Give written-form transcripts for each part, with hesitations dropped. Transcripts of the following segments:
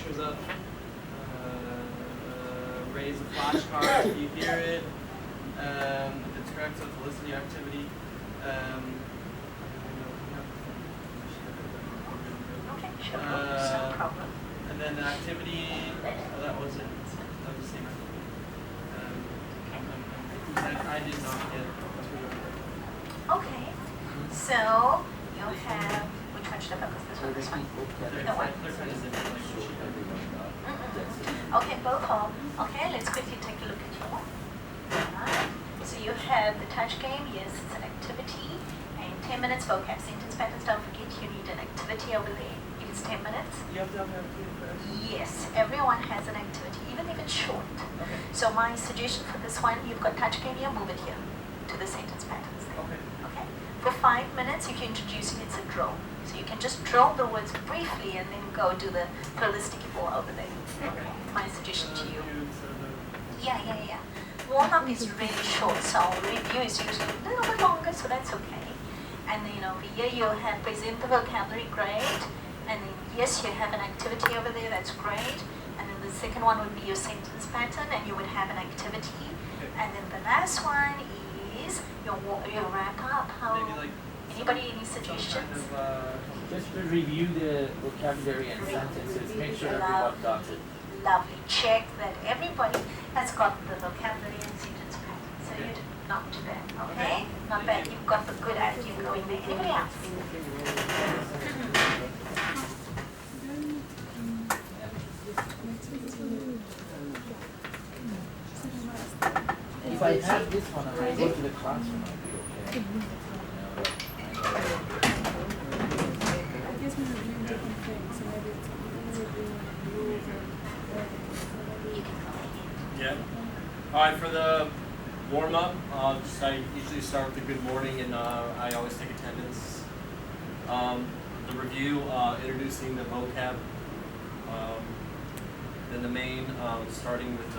shows up. Raise a flashcard if you hear it. If it's correct, so to listen to your activity. Okay, sure. No problem. And then the activity, that was the same activity. I did not get to. Okay, so you have, which one should I focus? This one, this one? Either one. Okay, both home. Okay, let's quickly take a look at you. Alright. So you have the touch game. Yes, it's an activity. And 10 minutes vocab sentence patterns. Don't forget you need an activity over there. It is 10 minutes. You have to have an activity first? Yes, everyone has an activity, even if it's short. Okay. So my suggestion for this one, you've got touch game here, move it here to the sentence patterns there. Okay. Okay. For 5 minutes, you can introduce it. It's a drill. So you can just drill the words briefly and then go do the holistic ball over there. Okay. My suggestion to you. Yeah. Warm-up is really short, so review is usually a little bit longer, so that's okay. And then over here you have present the vocabulary, great. And then yes, you have an activity over there, that's great. And then the second one would be your sentence pattern, and you would have an activity. And then the last one is your wrap up. Anybody, any suggestions? Just to review the vocabulary and sentences, make sure everyone got it. Lovely. Check that everybody has got the vocabulary and sentence pattern. So you did not too bad, okay? Not bad. You've got the good attitude going there. Anybody else? If I have this one and I go to the classroom, I'll be okay. I guess we're doing different things, so maybe it's Yeah. All right, for the warm-up, I usually start with a good morning, and I always take attendance. The review, introducing the vocab. Then the main, starting with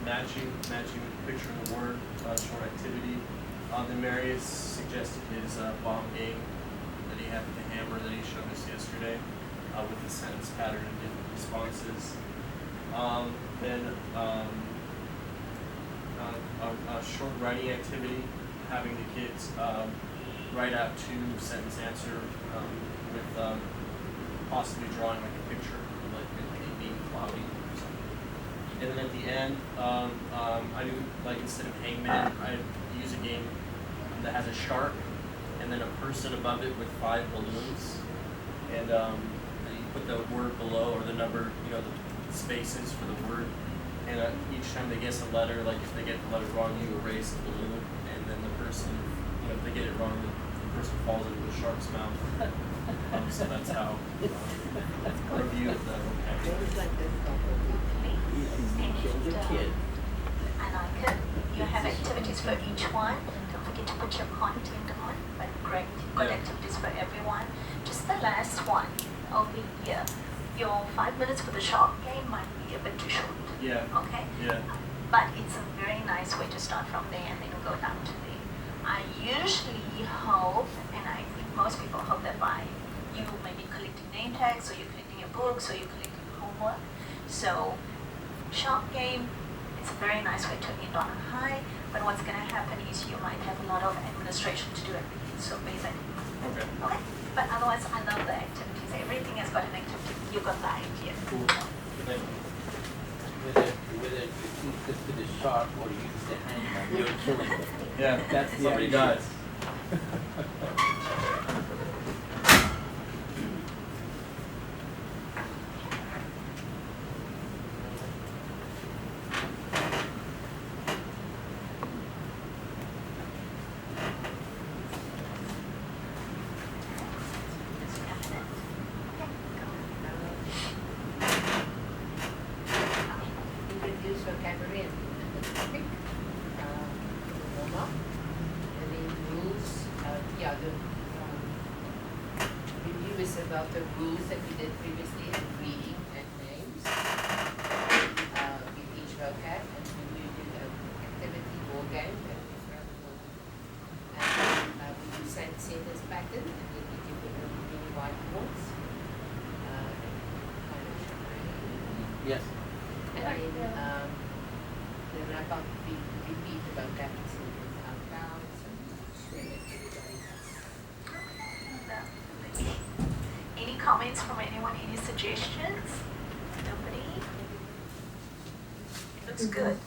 matching the picture and the word, short activity. Then Marius suggested his bomb game that he had with the hammer that he showed us yesterday, with the sentence pattern and different responses. Then a short writing activity, having the kids write out 2 sentence answer with possibly drawing like a picture of like it being cloudy or something. And then at the end, I do like instead of hangman, I use a game that has a shark and then a person above it with 5 balloons, and you put the word below or the number, the spaces for the word. And each time they guess a letter, like if they get the letter wrong, you erase the balloon, and then the person, if they get it wrong, the person falls into the shark's mouth. So that's how review of the vocabulary. I like it. You have activities for each one. Don't forget to put your content on. But great, you've got activities for everyone. Just the last one over here. Your 5 minutes for the shark game might be a bit too short. Yeah. Okay? Yeah. But it's a very nice way to start from there and then go down to there. I usually hope, and I think most people hope that by you maybe collecting name tags, or you're collecting your books, or you're collecting homework. So, shark game, it's a very nice way to end on a high, but what's going to happen is you might have a lot of administration to do everything, so bear that in mind. Okay. Okay? But otherwise, I love the activities. Everything has got an activity. You got the idea. Cool. Thank you. Whether you use this with the shark or you use the hangman, you're killing them. Yeah, That's the somebody idea. dies. Introduce vocabulary and topic, warm-up, and then rules. The review is about the rules that we did previously, and reading and names with each vocab, and then we do the activity ball game that we found. And we do sentence pattern, and then we do the mini whiteboards. Yes. And the wrap-up repeat the vocabulary out loud, so everybody has. Any comments from anyone? Any suggestions? Nobody? Looks good.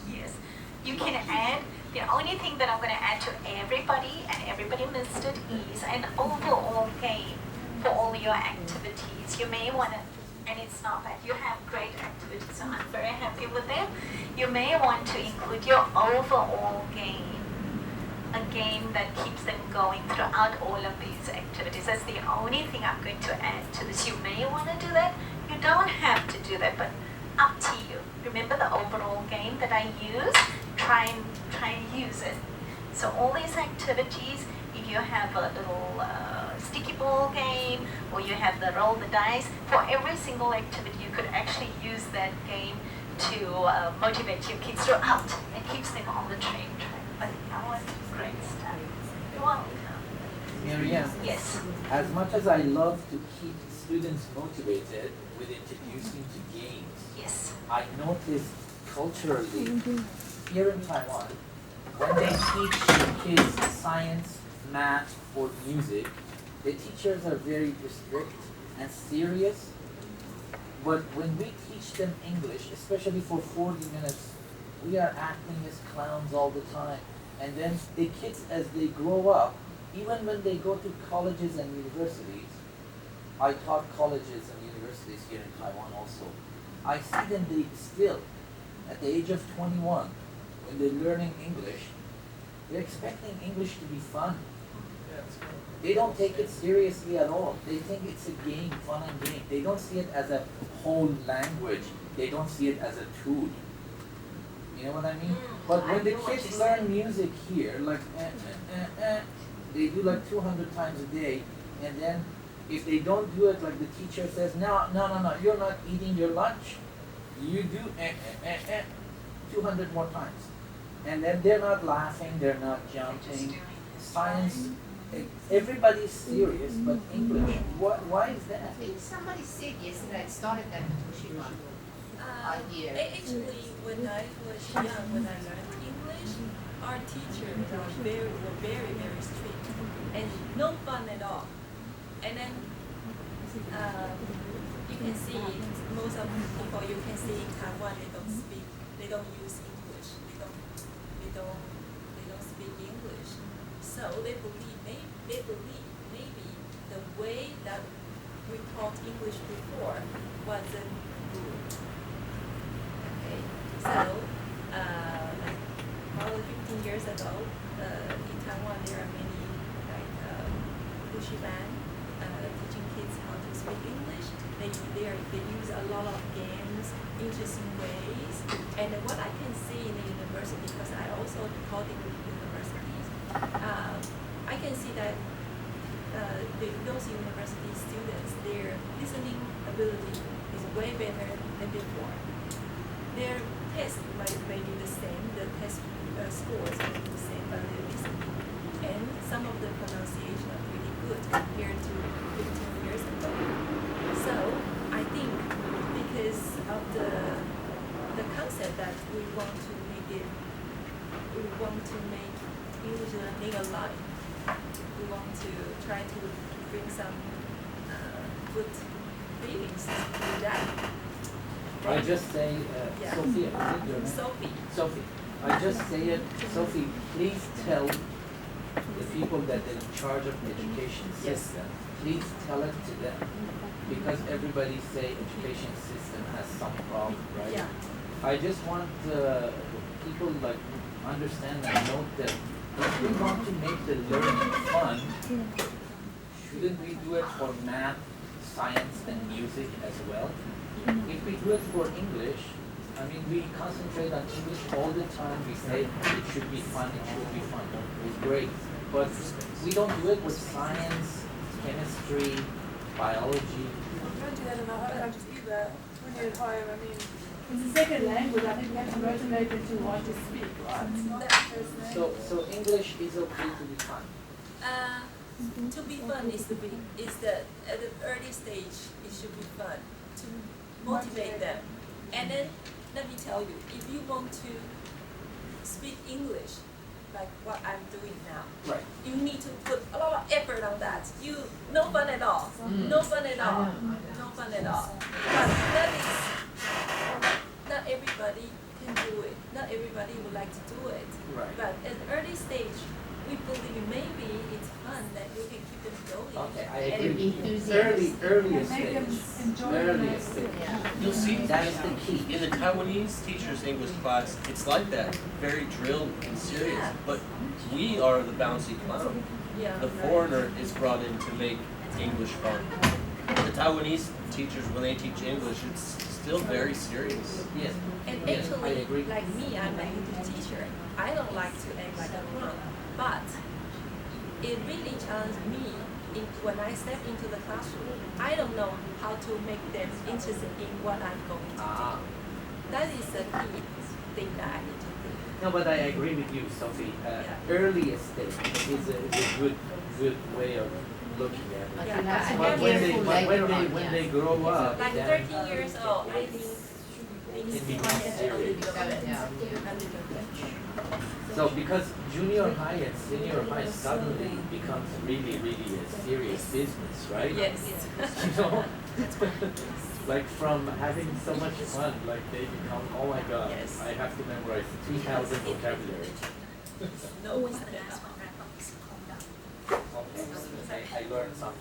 Yes. You can add, the only thing that I'm going to add to everybody, and everybody missed it, is an overall game for all your activities. You may want to, and it's not bad, you have great activities, so I'm very happy with them. You may want to include your overall game, a game that keeps them going throughout all of these activities. That's the only thing I'm going to add to this. You may want to do that. You don't have to do that, but up to you. Remember the overall game that I use? Try and use it. So all these activities, if you have a little sticky ball game, or you have the roll the dice, for every single activity you could actually use that game to motivate your kids throughout. It keeps them on the train track. But that was great stuff. You're welcome. Miriam, Yes. as much as I love to keep students motivated with introducing to games, Yes. I noticed culturally here in Taiwan, when they teach kids science, math, or music, the teachers are very strict and serious. But when we teach them English, especially for 40 minutes, we are acting as clowns all the time. And then the kids, as they grow up, even when they go to colleges and universities, I taught colleges and universities here in Taiwan also. I see them, they still, at the age of 21, when they're learning English, they're expecting English to be fun. They don't take it seriously at all. They think it's a game, fun and game. They don't see it as a whole language. They don't see it as a tool. You know what I mean? But when the kids learn music here, like they do like 200 times a day, and then if they don't do it like the teacher says, no, you're not eating your lunch. You do 200 more times. And then they're not laughing, they're not jumping. Science, everybody's serious, but English, why is that? I think somebody said yesterday, I started that Toshiba idea. Actually, when I was young, when I learned English, our teachers were very strict and no fun at all. And then you can see most of the people you can see in Taiwan, they don't use English, they don't speak English. So they believe maybe the way that we taught English before wasn't good. Okay, so like probably 15 years ago, in Taiwan there are many like bushiban teaching kids how to speak English. They use a lot of games, interesting ways, and what I can see in the university, because I also taught in universities, I can see that those university students, their listening ability is way better than before. Their test may be the same, the test scores may be the same, but their listening and some of the pronunciation are really good compared to 15 years ago. So I think because of the concept that we want to make English learning alive. We want to try to bring some good feelings to that. I just say, Yeah. Sophia, is it your name? Sophie. I just say it, Sophie, please tell the people that are in charge of the education system, please tell it to them. Because everybody say education system has some problem, right? Yeah. I just want people like understand and note that if we want to make the learning fun, shouldn't we do it for math, science, and music as well? If we do it for English, I mean, we concentrate on English all the time. We say it should be fun, it should be fun. It's great. But we don't do it with science, chemistry, biology. You don't do that in our home countries either. When you're at home, I mean, it's a second language. I think you have to motivate them to want to speak, right? It's not the first language. So English is okay to be fun. To be fun is the at the early stage it should be fun. To motivate them. And then let me tell you, if you want to speak English, like what I'm doing now, Right. you need to put a lot of effort on that. No fun at all. No fun at all. No fun at all. But that is, not everybody can do it. Not everybody would like to do it. Right. But at the early stage, we believe maybe it's fun that we can keep them going. Okay, I And agree. enthusiasm. Earliest Make them stage. enjoy the Earliest lesson. stage. You'll see That is the key. in the Taiwanese teacher's English class, it's like that, very drilled and serious. Yeah. But we are the bouncy clown. Yeah. The foreigner is brought in to make English fun. The Taiwanese teachers, when they teach English, it's still very serious. Yes. And Yes, I actually, agree. like me, I'm an English teacher. I don't like to act like a clown, but it really challenged me when I step into the classroom. I don't know how to make them interested in what I'm going to do. That is the key thing that I need to do. No, but I agree with you, Sophie. Yeah. Earliest stage is a good way of looking at But it. you have to But be careful later on, when yeah. they grow up, Like then 13 years old, I think things It becomes get a serious. little Yeah. bit. so because junior high and senior high suddenly becomes really a serious business, right? Yes. You know, like from having so much fun, like they become, oh my god, Yes. I have to memorize 2,000 vocabulary. No, it's not. Okay, I learned something.